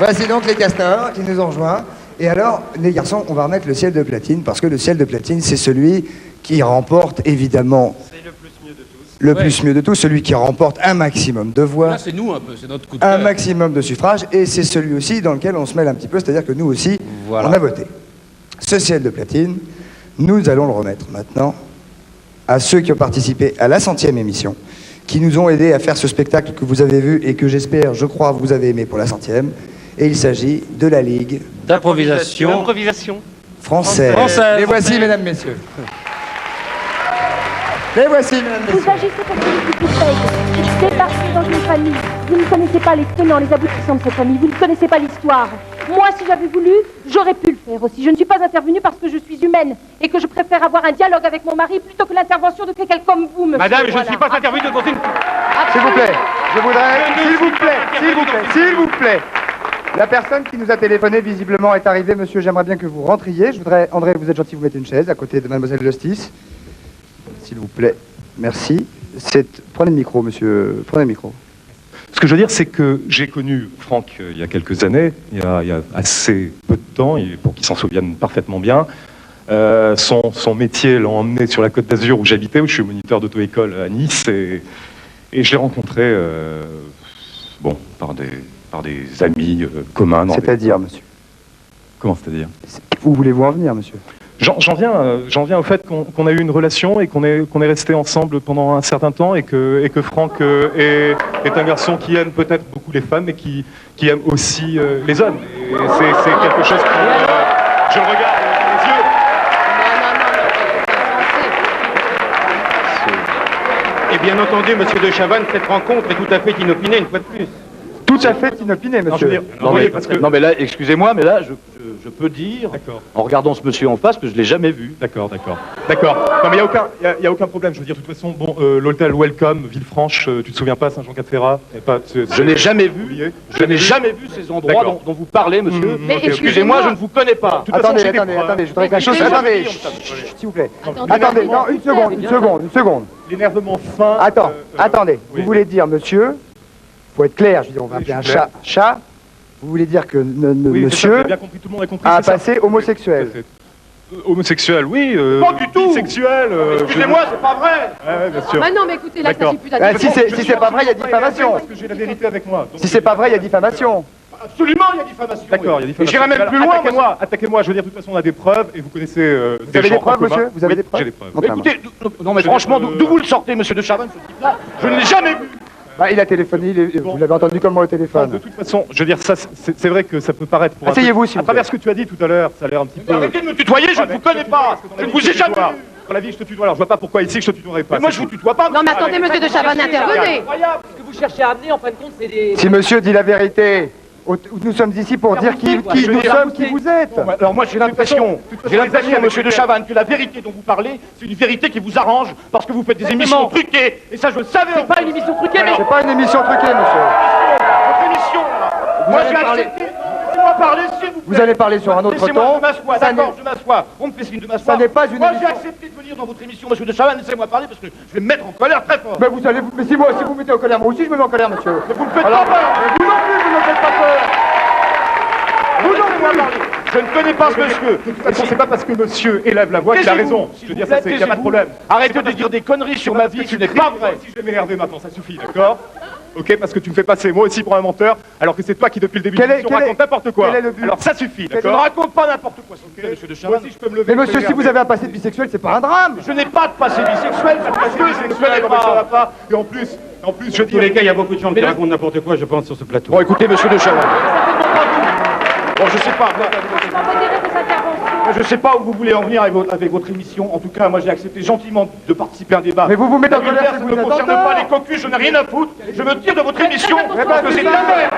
Voici donc les castors qui nous ont rejoints. Et alors, les garçons, on va remettre le ciel de platine, parce que le ciel de platine, c'est celui qui remporte, évidemment... C'est le plus mieux de tous. Le plus mieux de tous, celui qui remporte un maximum de voix. Là, c'est nous un peu, c'est notre coup de cœur. Un maximum de suffrages, et c'est celui aussi dans lequel on se mêle un petit peu, c'est-à-dire que nous aussi, Voilà. on a voté. Ce ciel de platine, nous allons le remettre maintenant à ceux qui ont participé à la 100e émission, qui nous ont aidés à faire ce spectacle que vous avez vu et que j'espère, je crois, vous avez aimé pour la 100e. Et il s'agit de la Ligue D'improvisation française. Les voici, mesdames, messieurs. Les voici, mesdames, Vous messieurs. agissez comme celui qui paye. Débarquez dans une famille. Vous ne connaissez pas les tenants, les aboutissants de cette famille. Vous ne connaissez pas l'histoire. Moi, si j'avais voulu, j'aurais pu le faire aussi. Je ne suis pas intervenue parce que je suis humaine et que je préfère avoir un dialogue avec mon mari plutôt que l'intervention de quelqu'un comme vous, monsieur. Madame, je ne Voilà. suis pas intervenu devant une... S'il vous plaît, je voudrais... S'il vous plaît. La personne qui nous a téléphoné, visiblement, est arrivée. Monsieur, j'aimerais bien que vous rentriez. Je voudrais... André, vous êtes gentil, vous mettez une chaise à côté de mademoiselle Justice. S'il vous plaît. Merci. Prenez le micro, monsieur. Prenez le micro. Ce que je veux dire, c'est que j'ai connu Franck il y a quelques années, il y a assez peu de temps, pour qu'il s'en souvienne parfaitement bien. Son métier l'a emmené sur la Côte d'Azur où j'habitais, où je suis moniteur d'auto-école à Nice, et je l'ai rencontré par des amis communs. C'est-à-dire, monsieur. Comment c'est-à-dire? Où voulez-vous en venir, monsieur? J'en viens au fait qu'on a eu une relation et qu'on est resté ensemble pendant un certain temps et que Franck est un garçon qui aime peut-être beaucoup les femmes mais qui aime aussi les hommes. Et c'est quelque chose que je le regarde dans les yeux. Et bien entendu, monsieur de Chavannes, cette rencontre est tout à fait inopinée, une fois de plus. Tout à fait inopiné, monsieur. Non, je veux dire, Non mais là, excusez-moi, mais là, je peux dire, en regardant ce monsieur en face, que je l'ai jamais vu. D'accord. Non, mais il y a aucun problème. Je veux dire, de toute façon, l'hôtel Welcome, Villefranche, tu te souviens pas, Saint-Jean-Cap-Ferrat? Je n'ai jamais vu. Je n'ai jamais vu ces endroits dont vous parlez, monsieur. Mais Excusez-moi, je ne vous connais pas. Attendez, je voudrais quelque chose. Attendez, s'il vous plaît. Attendez, non, une seconde. L'énervement fin. Attendez. Oui. Vous voulez dire, monsieur, faut être clair, je veux dire, on va appeler un chat. Vous voulez dire que Oui, monsieur j'ai bien compris, tout le monde a compris. a c'est ça. passé homosexuel. Homosexuel, oui. Pas du tout. Bisexuel. Excusez-moi, c'est pas vrai. Ouais, bien sûr. Ah non, mais écoutez, là, ça D'accord. suffit d'être... Si c'est pas vrai, il y a diffamation. Parce que j'ai la vérité avec moi. Donc, Si c'est pas vrai, il y a diffamation. Absolument, il y a diffamation. D'accord, il y a diffamation. J'irai même plus loin, moi. Attaquez-moi, je veux dire, de toute façon, on a des preuves et vous connaissez Vous avez des preuves, monsieur? Vous avez des preuves? J'ai des preuves. Non, Écoutez, non mais franchement, d'où vous le sortez, monsieur de Chavannes, ce type-là? Je ne l'ai jamais vu. Il a téléphoné, vous l'avez entendu comment au téléphone? De toute façon, je veux dire, ça, c'est vrai que ça peut paraître pour Asseyez-vous, s'il vous à travers plaît. ce que tu as dit tout à l'heure, ça a l'air un petit peu... Arrêtez de me tutoyer, je ne vous connais pas. Je ne vous ai jamais vu. Dans la vie, je te tutoie, alors je vois pas pourquoi ici je te tutoierais pas. Mais moi, je vous tutoie pas. Non, mais attendez, monsieur de Chavannes, intervenez. Incroyable. Ce que vous cherchez à amener, en fin de compte, c'est des... Si monsieur dit la vérité, nous sommes ici pour dire qui nous sommes, qui vous êtes. Bon, alors moi j'ai l'impression, monsieur de Chavannes, que la vérité dont vous parlez, c'est une vérité qui vous arrange parce que vous faites des émissions truquées. Et ça, je le savais. C'est pas une émission truquée, mais... C'est pas une émission truquée, monsieur. Votre émission, là. Moi j'ai accepté. Laissez-moi parler, s'il vous plaît. Vous allez parler sur un autre Laissez-moi, ton. je m'assois, Ça d'accord, je m'assois. On me fait signe de m'asseoir. Ça n'est pas une Moi j'ai émission. accepté de venir dans votre émission, monsieur de Chavannes. Laissez-moi parler parce que je vais me mettre en colère très fort. Mais si vous mettez en colère, moi aussi je me mets en colère, monsieur. Mais vous me faites Alors, pas peur. mais vous non plus, vous ne me faites pas peur. Vous laissez-moi parler. Je ne connais pas ce monsieur. De toute façon, c'est pas parce que monsieur élève la voix qu'il a raison. Je veux dire, ça, il n'y a pas de problème. Arrêtez de dire des conneries sur ma vie, ce n'est pas vrai. Si je vais m'énerver maintenant, ça suffit, d'accord? Ok, parce que tu me fais passer moi aussi pour un menteur, alors que c'est toi qui depuis le début de l'émission raconte n'importe quoi. quel est le but? Alors ça suffit, Je ne d'accord? raconte pas n'importe quoi, s'il vous plaît, monsieur de Moi Chavannes. aussi je peux me lever. Mais monsieur, si vous avez un passé de bisexuel, c'est pas un drame. Je n'ai pas de passé bisexuel, parce que je ne connais ça va pas. pas. Et en plus, je Dans tous dis... les cas, il y a beaucoup de gens qui racontent n'importe quoi, je pense, sur ce plateau. Bon, écoutez, monsieur de Chavannes. Bon, je sais pas. Je vais modérer vos interventions. Je sais pas où vous voulez en venir avec votre émission. En tout cas, moi, j'ai accepté gentiment de participer à un débat. Mais vous vous mettez en colère, Ça c'est ne vous me êtes concerne en pas tort. les cocus, je n'ai rien à foutre. Je me tire de votre émission Eh ben, parce que c'est c'est de la ça. merde.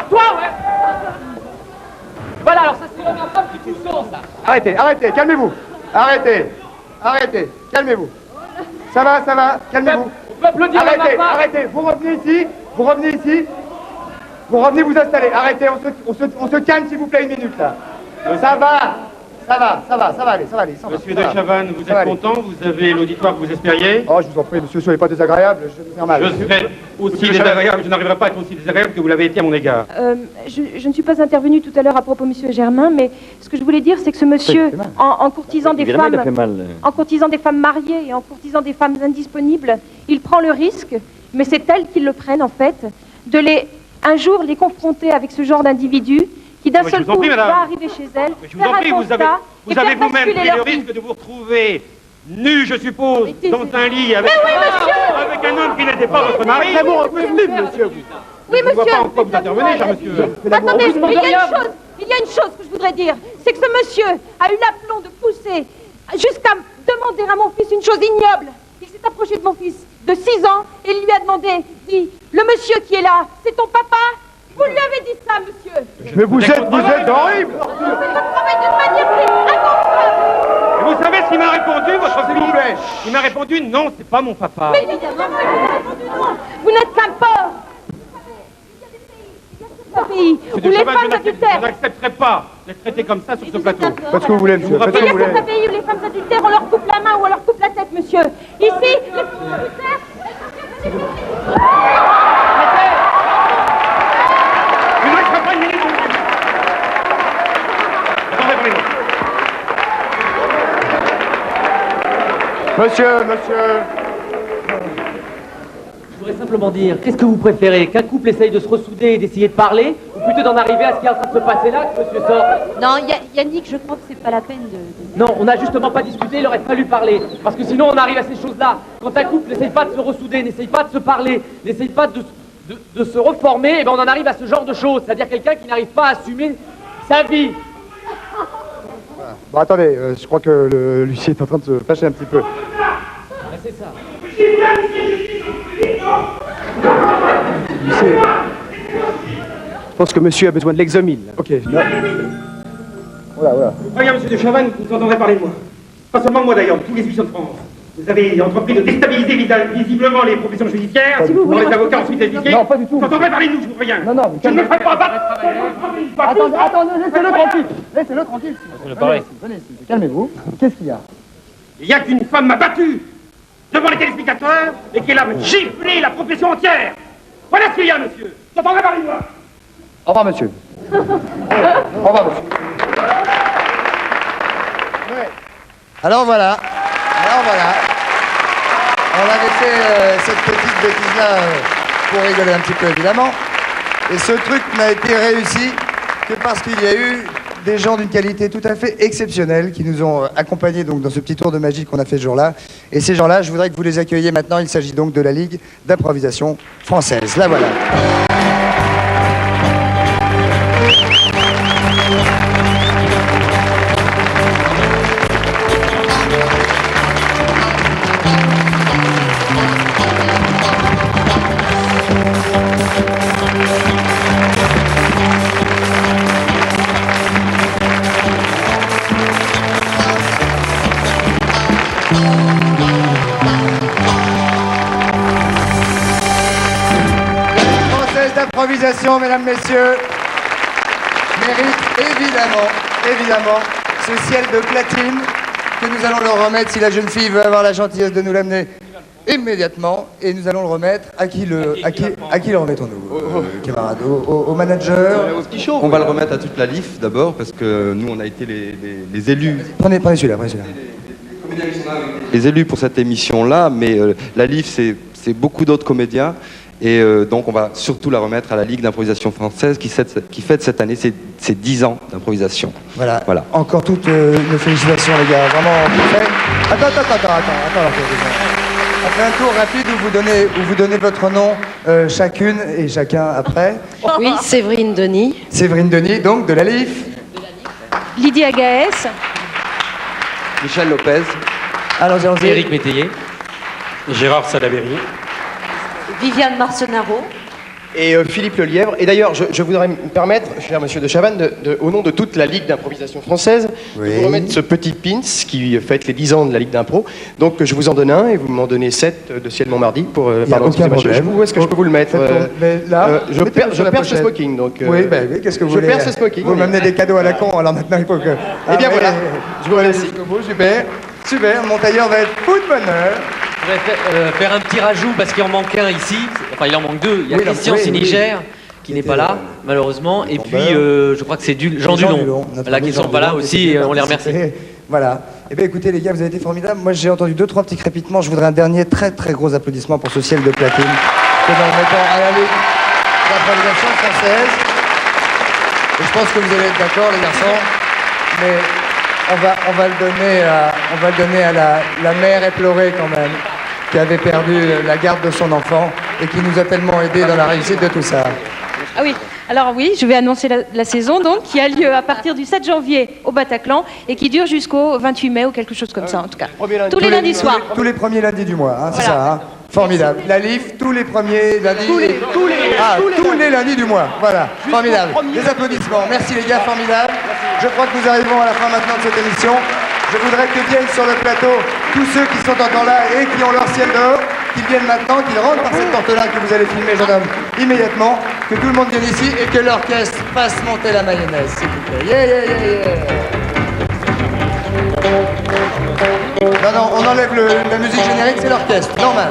Toi, ouais. Voilà, alors ça, c'est la femme qui touche ça. Arrêtez, calmez-vous. Arrêtez, calmez-vous. Ça va, calmez-vous. On peut applaudir la femme. Arrêtez, vous revenez ici, vous revenez vous installer. Arrêtez, on se calme s'il vous plaît une minute là. Ça Ça va aller, ça va aller. Monsieur de Chavannes, vous êtes content? Vous avez l'auditoire que vous espériez? Oh, je vous en prie, monsieur, soyez pas désagréable, je vais vous faire mal. Je serai aussi désagréable, je n'arriverai pas à être aussi désagréable que vous l'avez été à mon égard. Je ne suis pas intervenue tout à l'heure à propos de monsieur Germain, mais ce que je voulais dire, c'est que ce monsieur, en courtisant des femmes, en courtisant des femmes mariées et en courtisant des femmes indisponibles, il prend le risque, mais c'est elles qui le prennent en fait, de un jour les confronter avec ce genre d'individus qui d'un seul coup va arriver chez elles, Je vous en prie, vous avez vous-même pris le risque de vous retrouver nu, je suppose, dans un lit avec un homme qui n'était pas votre mari. monsieur. Oui, Je ne vois monsieur. pas en quoi vous intervenez, cher monsieur. Attendez, il y a une chose que je voudrais dire, c'est que ce monsieur a eu l'aplomb de pousser jusqu'à demander à mon fils une chose ignoble. Il s'est approché de mon fils de 6 ans et il lui a dit, le monsieur qui est là, c'est ton papa? Vous lui avez dit ça, monsieur. Mais vous êtes horrible. Vous faites votre travail d'une manière inconcevable. Et vous savez ce qu'il m'a répondu, votre fils? Il m'a répondu, non, c'est pas mon papa. Mais évidemment, vous n'êtes qu'un porc. Pays où les femmes adultères. Je n'accepterai pas d'être traité comme ça sur ce plateau. Faites ce que vous voulez, monsieur. Faites ce Il que y vous a voulez. certains pays où les femmes adultères, on leur coupe la main ou on leur coupe la tête, monsieur. Ici, les femmes adultères. Je n'accepterai pas une minute. Attendez, parlez-moi. Monsieur. Je voudrais simplement dire, qu'est-ce que vous préférez? Qu'un couple essaye de se ressouder et d'essayer de parler, ou plutôt d'en arriver à ce qui est en train de se passer là, que monsieur sort? Non, Yannick, je crois que c'est pas la peine de... Non, on n'a justement pas discuté, il aurait fallu parler. Parce que sinon on arrive à ces choses-là. Quand un couple n'essaye pas de se ressouder, n'essaye pas de se parler, n'essaye pas de se reformer, et ben on en arrive à ce genre de choses. C'est-à-dire quelqu'un qui n'arrive pas à assumer sa vie. Bon, attendez, je crois que l'huissier est en train de se fâcher un petit peu. Ben, c'est ça. L'huissier. Je pense que monsieur a besoin de l'exomile. Ok, là. Voilà. Regarde, monsieur de Chavannes, vous entendrez parler de moi. Pas seulement moi d'ailleurs, tous les huissiers de France. Vous avez entrepris de déstabiliser visiblement les professions judiciaires, Si vous voulez, les avocats ensuite les huissiers. Non, pas du tout. Vous entendrez parler de nous, je vous préviens. Non, Je ne me ferai pas battre. Attendez, laissez-le tranquille. Venez ici, calmez-vous. Qu'est-ce qu'il y a? Il y a qu'une femme m'a battu devant les téléspectateurs et qui est là me gifler la profession entière. Voilà ce qu'il y a, monsieur. Vous entendrez parler de moi. Au revoir, monsieur. Au revoir, monsieur. Alors voilà. On avait fait cette petite bêtise-là pour rigoler un petit peu, évidemment. Et ce truc n'a été réussi que parce qu'il y a eu des gens d'une qualité tout à fait exceptionnelle qui nous ont accompagnés donc dans ce petit tour de magie qu'on a fait ce jour-là. Et ces gens-là, je voudrais que vous les accueilliez maintenant. Il s'agit donc de la Ligue d'improvisation française. La voilà. Improvisation, mesdames, messieurs, mérite évidemment, ce ciel de platine que nous allons leur remettre si la jeune fille veut avoir la gentillesse de nous l'amener immédiatement. Et nous allons le remettre à qui le remettons-nous, camarades? Au manager? On va le remettre à toute la LIF d'abord parce que nous on a été les élus. Prenez celui-là. Les élus pour cette émission-là, mais la LIF c'est beaucoup d'autres comédiens. Et donc on va surtout la remettre à la Ligue d'improvisation française qui fête cette année ses 10 ans d'improvisation. Voilà. Encore toutes nos félicitations, les gars. Vraiment, Attends. On fait un tour rapide où vous donnez votre nom chacune et chacun après. Oui, Séverine Denis. Séverine Denis, donc de la LIF. Lydie Agaès. Michel Lopez. Allons-y. Éric Métayer. Gérard Salaberry. Viviane Marcenaro. et Philippe Lelièvre. Et d'ailleurs, je voudrais me permettre, cher monsieur de Chavannes, au nom de toute la Ligue d'improvisation française, de vous remettre ce petit pins qui fête les 10 ans de la Ligue d'impro. Donc je vous en donne un et vous m'en donnez 7 de Ciel Montmardi. Où est-ce que je peux vous le mettre Mais là, je perds ce smoking. Donc, oui, qu'est-ce que vous voulez? Je perds ce smoking. Vous m'amenez des cadeaux à la con, alors maintenant il faut que... Eh bien voilà, je vous remercie. Super, super, mon tailleur va être fou de bonheur. Je voudrais faire un petit rajout parce qu'il en manque un ici. Enfin, il en manque deux. Il y a Christian Siniger qui n'est pas là, malheureusement. Et puis, je crois que c'est Jean Dulon. Là, qui ne sont pas là aussi, on les remercie. Voilà. Eh bien, écoutez, les gars, vous avez été formidables. Moi, j'ai entendu 2-3 petits crépitements. Je voudrais un dernier très, très gros applaudissement pour ce ciel de platine que nous remettons à la Ligue d'improvisation française. Et je pense que vous allez être d'accord, les garçons. Mais on va le donner à la mère éplorée, quand même, qui avait perdu la garde de son enfant et qui nous a tellement aidés dans la réussite de tout ça. Ah oui, alors oui, je vais annoncer la saison donc, qui a lieu à partir du 7 janvier au Bataclan et qui dure jusqu'au 28 mai ou quelque chose comme ça en tout cas. Tous les lundis soirs. Tous les premiers lundis du mois, hein, c'est ça. Hein. Formidable. La LIF, tous les premiers lundis. Tous les lundis du mois. Voilà. Formidable. Des applaudissements. Merci les gars, formidable. Je crois que nous arrivons à la fin maintenant de cette émission. Je voudrais que viennent sur le plateau tous ceux qui sont encore là et qui ont leur ciel dehors, qu'ils viennent maintenant, qu'ils rentrent par cette porte-là que vous allez filmer, jeune homme, immédiatement, que tout le monde vienne ici et que l'orchestre fasse monter la mayonnaise, s'il vous plaît. Yeah, yeah, yeah, yeah. Non, on enlève la musique générique, c'est l'orchestre, normal.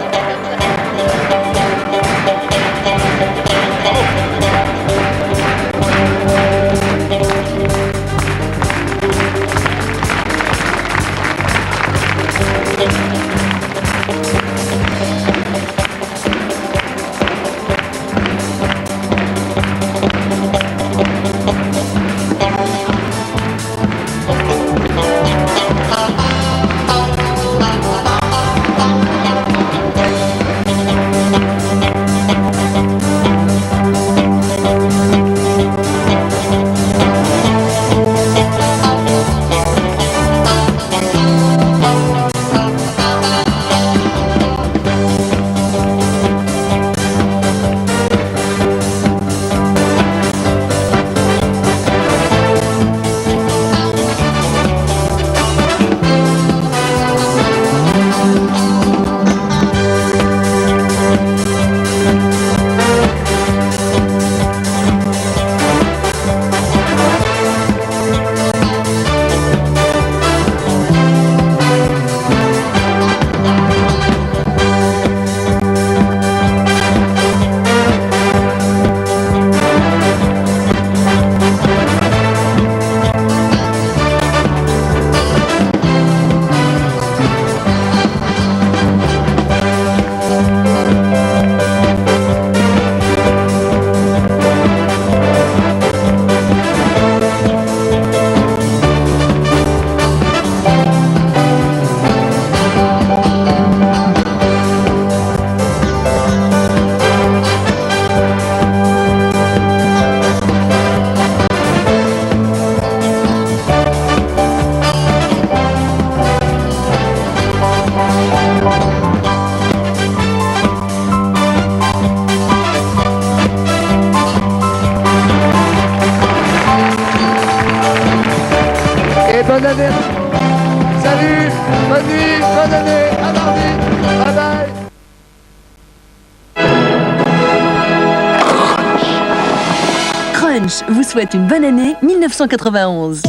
Bonne année. Salut, bonne nuit, bonne année, à mardi, bye bye. Crunch vous souhaite une bonne année 1991.